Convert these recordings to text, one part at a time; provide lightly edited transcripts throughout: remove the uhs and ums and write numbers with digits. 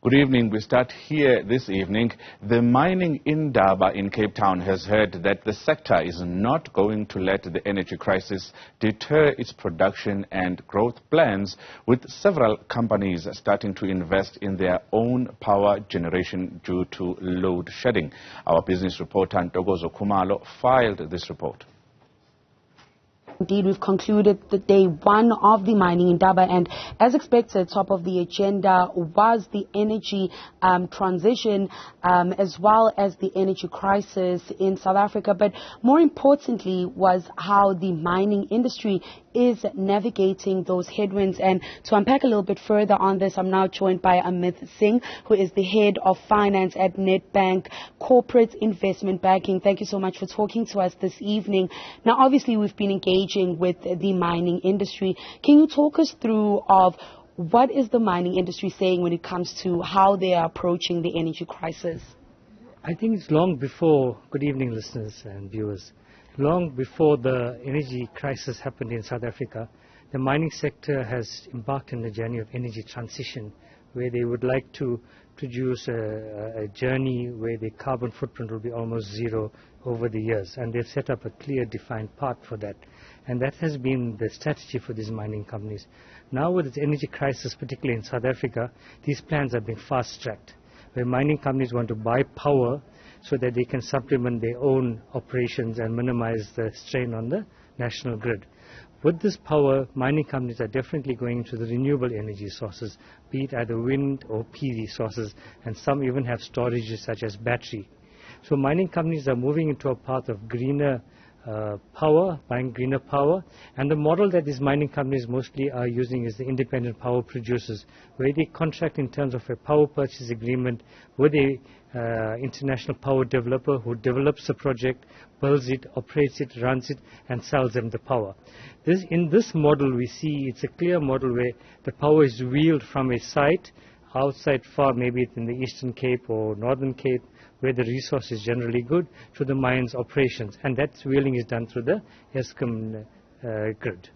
Good evening. We start here this evening. The mining indaba in Cape Town has heard that the sector is not going to let the energy crisis deter its production and growth plans, with several companies starting to invest in their own power generation due to load shedding. Our business reporter Ntokozo Khumalo filed this report. Indeed, we've concluded the day one of the mining indaba, and as expected, top of the agenda was the energy transition as well as the energy crisis in South Africa. But more importantly was how the mining industry is navigating those headwinds. And to unpack a little bit further on this, I'm now joined by Amit Singh, who is the head of finance at Nedbank Corporate Investment Banking. Thank you so much for talking to us this evening. Now, obviously, we've been engaging with the mining industry. Can you talk us through of what is the mining industry saying when it comes to how they are approaching the energy crisis? I think it's long before, good evening listeners and viewers, long before the energy crisis happened in South Africa, the mining sector has embarked on a journey of energy transition, where they would like to produce a journey where the carbon footprint will be almost zero over the years, and they've set up a clear defined path for that, and that has been the strategy for these mining companies. Now with the energy crisis, particularly in South Africa, these plans are being fast-tracked, where mining companies want to buy power so that they can supplement their own operations and minimize the strain on the national grid. With this power, mining companies are definitely going into the renewable energy sources, be it either wind or PV sources, and some even have storages such as battery. So mining companies are moving into a path of greener power, buying greener power, and the model that these mining companies mostly are using is the independent power producers, where they contract in terms of a power purchase agreement with a international power developer who develops the project, builds it, operates it, runs it, and sells them the power. In this model, we see it's a clear model where the power is wheeled from a site outside far, maybe it's in the Eastern Cape or Northern Cape, where the resource is generally good, to the mine's operations, and that wheeling is done through the Eskom grid.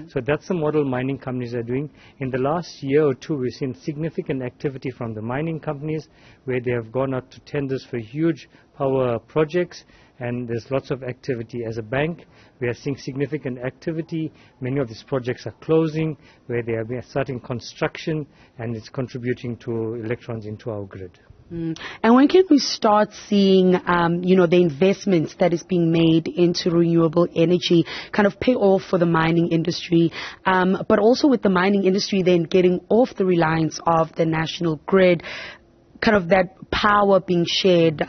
So that's the model mining companies are doing. In the last year or two, we've seen significant activity from the mining companies, where they have gone out to tenders for huge power projects, and there's lots of activity. As a bank, we are seeing significant activity. Many of these projects are closing, where they are starting construction, and it's contributing to electrons into our grid. And when can we start seeing, the investments that is being made into renewable energy kind of pay off for the mining industry, but also with the mining industry then getting off the reliance of the national grid, kind of that power being shared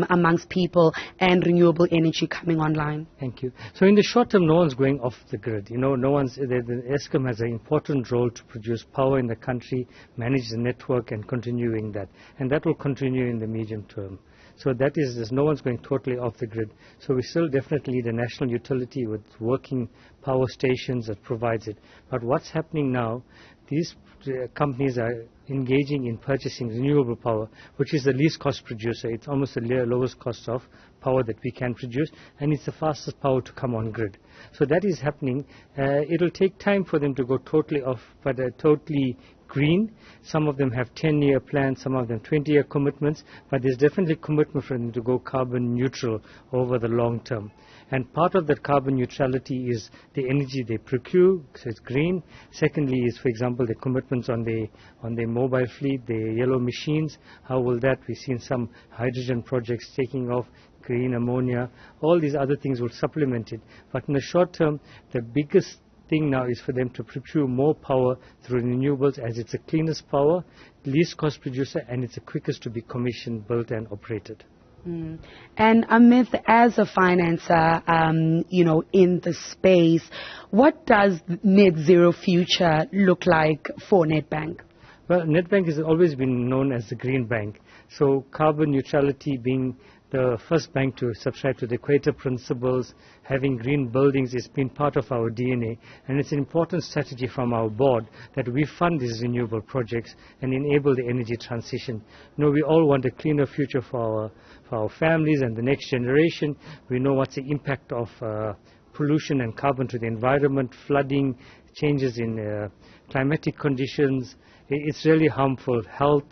amongst people and renewable energy coming online? Thank you. So in the short term, no one's going off the grid. The Eskom has an important role to produce power in the country, manage the network, and continuing that. And that will continue in the medium term. So there's no one's going totally off the grid. So we still definitely need a national utility with working power stations that provides it. But what's happening now, these companies are engaging in purchasing renewable power, which is the least cost producer. It's almost the lowest cost of power that we can produce, and it's the fastest power to come on grid. So that is happening. It'll take time for them to go totally off, but totally green. Some of them have 10-year plans, some of them 20-year commitments, but there's definitely commitment for them to go carbon neutral over the long term. And part of that carbon neutrality is the energy they procure, so it's green. Secondly is, for example, the commitments on the mobile fleet, the yellow machines. How will that? We've seen some hydrogen projects taking off, green ammonia. All these other things will supplement it. But in the short term, the biggest thing now is for them to procure more power through renewables, as it's the cleanest power, least cost producer, and it's the quickest to be commissioned, built, and operated. And Amit, as a financer, in the space, what does net zero future look like for Nedbank? Well, Nedbank has always been known as the green bank. So carbon neutrality being the first bank to subscribe to the Equator Principles, having green buildings has been part of our DNA, and it's an important strategy from our board that we fund these renewable projects and enable the energy transition. We all want a cleaner future for our families and the next generation. We know what's the impact of pollution and carbon to the environment, flooding, changes in climatic conditions. It's really harmful, health.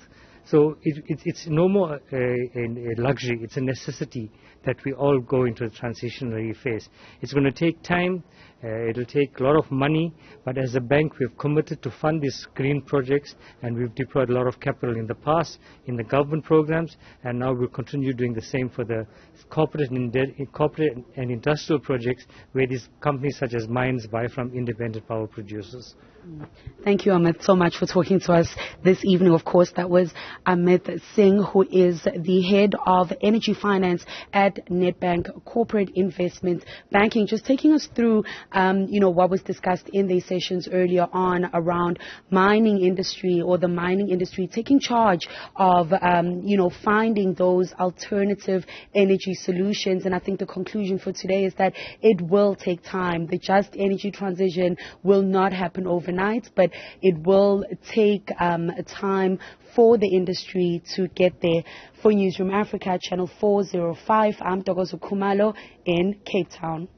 So it's no more a luxury, it's a necessity that we all go into a transitionary phase. It's going to take time, it'll take a lot of money, but as a bank we've committed to fund these green projects, and we've deployed a lot of capital in the past in the government programs, and now we'll continue doing the same for the corporate and industrial projects where these companies such as mines buy from independent power producers. Thank you, Amit, so much for talking to us this evening. Of course, that was Amit Singh, who is the head of energy finance at Nedbank Corporate Investment Banking, just taking us through, what was discussed in these sessions earlier on around mining industry, or the mining industry taking charge of, finding those alternative energy solutions. And I think the conclusion for today is that it will take time. The just energy transition will not happen overnight, but it will take time for the industry to get there. For Newzroom Afrika, Channel 405, I'm Ntokozo Khumalo in Cape Town.